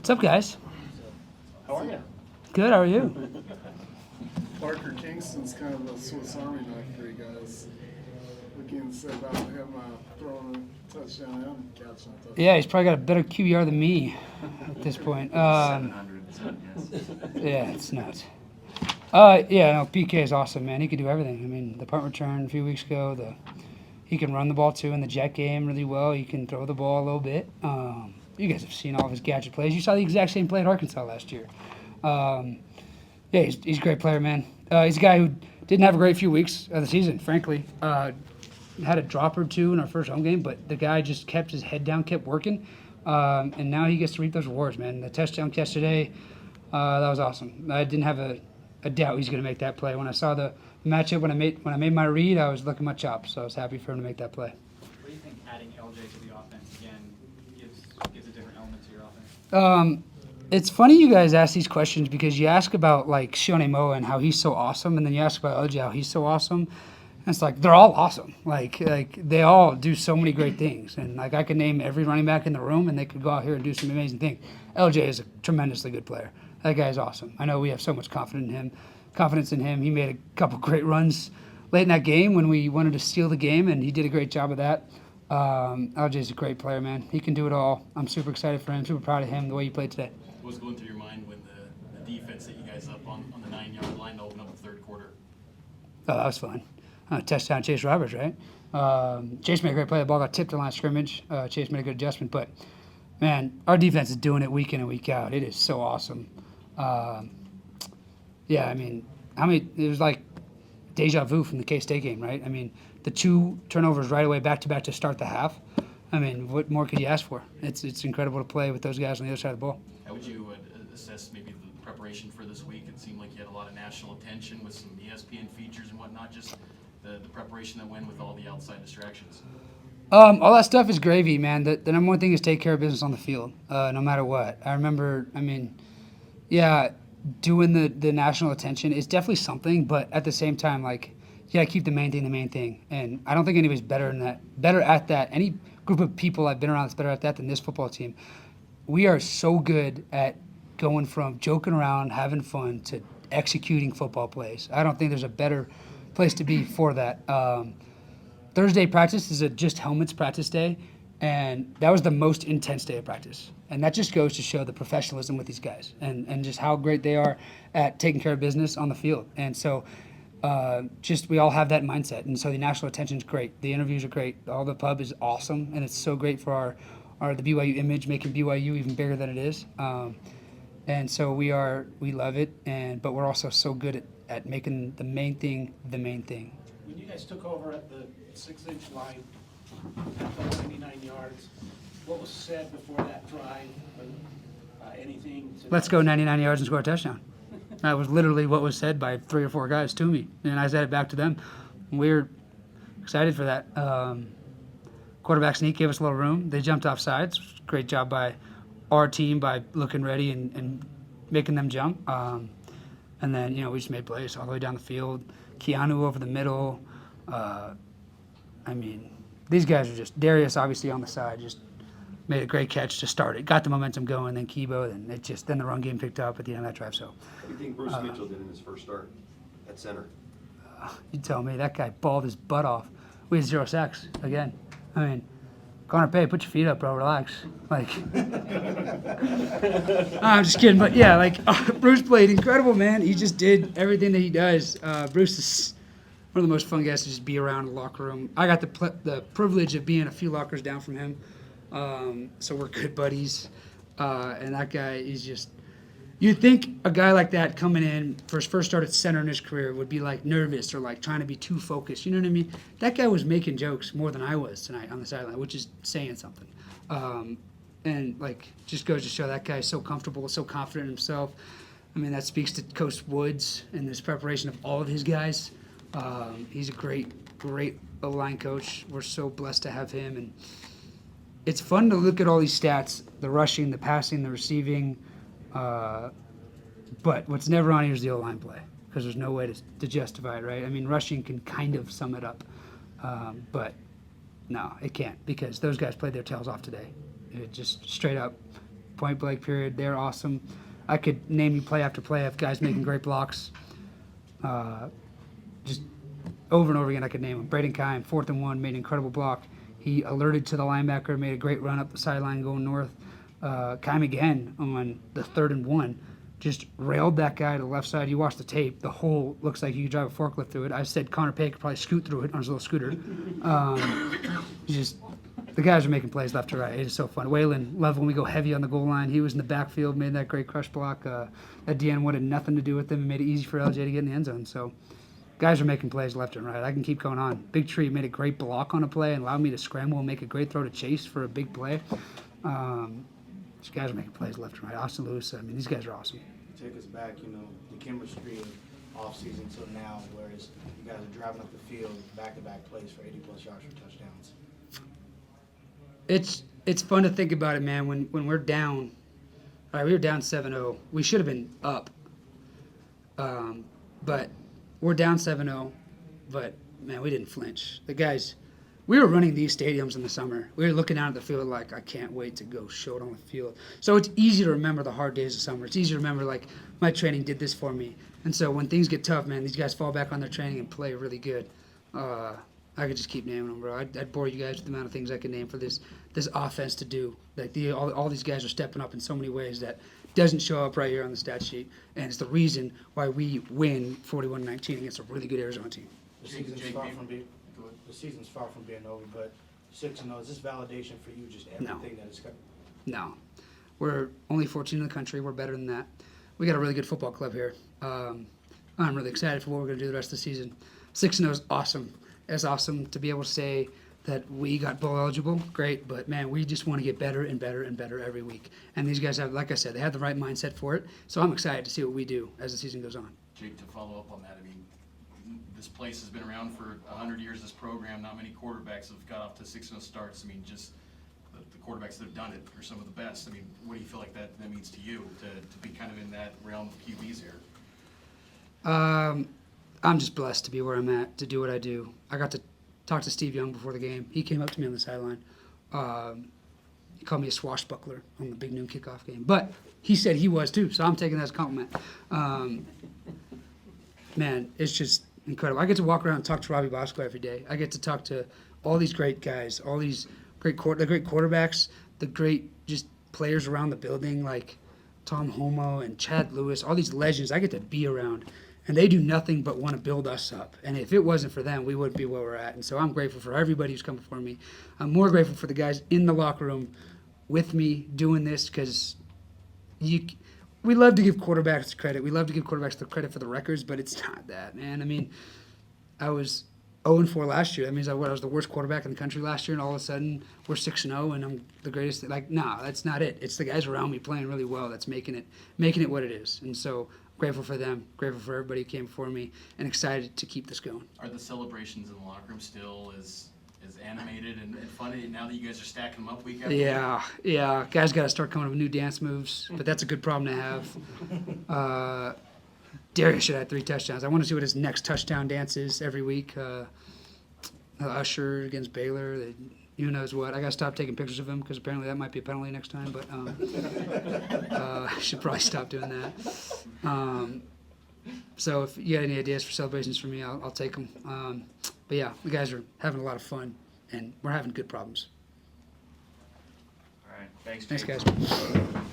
What's up, guys? How are you? Good, how are you? Parker Kingston's kind of a Swiss Army knife for you guys. We can say about him throwing a touchdown and catching a touchdown. Yeah, he's probably got a better QBR than me at this point. 700, yes. Yeah, it's nuts. Yeah, no, PK is awesome, man. He can do everything. I mean, the punt return a few weeks ago, he can run the ball too in the jet game really well. He can throw the ball a little bit. You guys have seen all of his gadget plays. You saw the exact same play at Arkansas last year. Yeah, he's a great player, man. He's a guy who didn't have a great few weeks of the season, frankly. Had a drop or two in our first home game, but the guy just kept his head down, kept working, and now he gets to reap those rewards, man. The touchdown catch today, that was awesome. I didn't have a doubt he's going to make that play. When I saw the matchup, when I made my read, I was looking my chops, so I was happy for him to make that play. What do you think adding LJ to the offense again gives a different element to your offense? It's funny you guys ask these questions because you ask about like Shone Moa and how he's so awesome, and then you ask about LJ how he's so awesome. And it's like they're all awesome. Like they all do so many great things, and like I could name every running back in the room, and they could go out here and do some amazing things. LJ is a tremendously good player. That guy is awesome. I know we have so much confidence in him. He made a couple great runs late in that game when we wanted to steal the game, and he did a great job of that. LJ's a great player, man. He can do it all. I'm super excited for him, super proud of him, the way he played today. What was going through your mind when the defense set you guys up on the 9-yard line to open up the third quarter? Oh, that was fun. Touchdown, Chase Roberts, right? Chase made a great play. The ball got tipped to the line of scrimmage. Chase made a good adjustment. But, man, our defense is doing it week in and week out. It is so awesome. Yeah, I mean, it was like deja vu from the K-State game, right? I mean, the 2 turnovers right away, back-to-back to start the half. I mean, what more could you ask for? It's incredible to play with those guys on the other side of the ball. How would you assess maybe the preparation for this week? It seemed like you had a lot of national attention with some ESPN features and whatnot, just the preparation that went with all the outside distractions. All that stuff is gravy, man. The number one thing is take care of business on the field, no matter what. I remember, doing the national attention is definitely something, but at the same time, like, you gotta keep the main thing. And I don't think anybody's better at that. Any group of people I've been around that's better at that than this football team. We are so good at going from joking around, having fun, to executing football plays. I don't think there's a better place to be for that. Thursday practice is a just helmets practice day, and that was the most intense day of practice. And that just goes to show the professionalism with these guys and just how great they are at taking care of business on the field. And so we all have that mindset. And so the national attention is great. The interviews are great. All the pub is awesome, and it's so great for the BYU image, making BYU even bigger than it is. And so we love it, but we're also so good at making the main thing the main thing. When you guys took over at the 6-inch line, at 99 yards, what was said before that drive? Anything? Let's go 99 yards and score a touchdown. That was literally what was said by 3 or 4 guys to me, and I said it back to them. We're excited for that. Quarterback sneak gave us a little room. They jumped off sides. Great job by our team by looking ready and making them jump. And then, we just made plays all the way down the field. Keanu over the middle. These guys are just – Darius obviously on the side just made a great catch to start it. Got the momentum going, then Kibo, and then the run game picked up at the end of that drive. So, What do you think Bruce Mitchell did in his first start at center? You tell me. That guy balled his butt off. We had 0 sacks again. Connor Pay, put your feet up, bro. Relax. I'm just kidding. But, yeah, Bruce played incredible, man. He just did everything that he does. Bruce is one of the most fun guys to just be around in the locker room. I got the privilege of being a few lockers down from him. So we're good buddies. And that guy is just – you'd think a guy like that coming in for his first start at center in his career would be, nervous or, trying to be too focused. You know what I mean? That guy was making jokes more than I was tonight on the sideline, which is saying something. Just goes to show that guy is so comfortable, so confident in himself. That speaks to Coach Woods and his preparation of all of his guys. He's a great O-line coach. We're so blessed to have him. And it's fun to look at all these stats, the rushing, the passing, the receiving. But what's never on here is the O-line play because there's no way to justify it, right? Rushing can kind of sum it up. But no, it can't because those guys played their tails off today. It just straight up point blank period. They're awesome. I could name you play after play of guys making great blocks. Just over and over again, I could name them. Braden Kime, 4th and 1, made an incredible block. He alerted to the linebacker, made a great run up the sideline going north. Kime again on the 3rd and 1, just railed that guy to the left side. You watch the tape, the hole looks like you could drive a forklift through it. I said Connor Pay could probably scoot through it on his little scooter. Just the guys are making plays left to right. It is so fun. Waylon Love, when we go heavy on the goal line, he was in the backfield, made that great crush block. That DN wanted nothing to do with him and made it easy for LJ to get in the end zone. So guys are making plays left and right. I can keep going on. Big Tree made a great block on a play and allowed me to scramble and make a great throw to Chase for a big play. These guys are making plays left and right. Austin Lewis, I mean, these guys are awesome. Take us back, the chemistry of off-season till now, whereas you guys are driving up the field, back-to-back plays for 80-plus yards for touchdowns. It's fun to think about it, man. When we're down, all right, we were down 7-0. We should have been up, but we're down 7-0. But man, we didn't flinch. The guys, we were running these stadiums in the summer. We were looking out at the field like, I can't wait to go show it on the field. So it's easy to remember the hard days of summer. It's easy to remember, like, my training did this for me. And so when things get tough, man, these guys fall back on their training and play really good. I could just keep naming them, bro. I'd bore you guys with the amount of things I could name for this offense to do. Like, all these guys are stepping up in so many ways that doesn't show up right here on the stat sheet. And it's the reason why we win 41-19 against a really good Arizona team. The season's far from being over, but 6-0, is this validation for you, just everything that is coming? No. We're only 14 in the country. We're better than that. We got a really good football club here. I'm really excited for what we're going to do the rest of the season. 6-0 is awesome. It's awesome to be able to say that we got bowl eligible. Great, but man, we just want to get better and better and better every week. And these guys have, like I said, they have the right mindset for it. So I'm excited to see what we do as the season goes on. Jake, to follow up on that, I mean, this place has been around for 100 years, this program. Not many quarterbacks have got off to 6-0 starts. I mean, just the quarterbacks that have done it are some of the best. I mean, what do you feel like that means to you, to be kind of in that realm of QBs here? I'm just blessed to be where I'm at, to do what I do. I got to talk to Steve Young before the game. He came up to me on the sideline. He called me a swashbuckler on the big noon kickoff game. But he said he was too, so I'm taking that as a compliment. Man, it's just incredible. I get to walk around and talk to Robbie Bosco every day. I get to talk to all these great guys, all these great quarterbacks, the great just players around the building like Tom Homo and Chad Lewis, all these legends I get to be around. And they do nothing but want to build us up. And if it wasn't for them, we wouldn't be where we're at. And so I'm grateful for everybody who's come before me. I'm more grateful for the guys in the locker room with me doing this because we love to give quarterbacks credit. We love to give quarterbacks the credit for the records, but it's not that, man. I mean, I was 0-4 last year. That means I was the worst quarterback in the country last year, and all of a sudden we're 6-0, and I'm the greatest. Like, nah, that's not it. It's the guys around me playing really well that's making it what it is. And so grateful for them, grateful for everybody who came before me, and excited to keep this going. Are the celebrations in the locker room still as animated and funny now that you guys are stacking them up week after week? Yeah. Guys got to start coming up with new dance moves, but that's a good problem to have. Darius should have 3 touchdowns. I want to see what his next touchdown dance is every week. Usher against Baylor. Who knows what. I got to stop taking pictures of him because apparently that might be a penalty next time, but I should probably stop doing that. So if you got any ideas for celebrations for me, I'll take them. But yeah, the guys are having a lot of fun, and we're having good problems. All right. Thanks, Thanks, Jake. guys.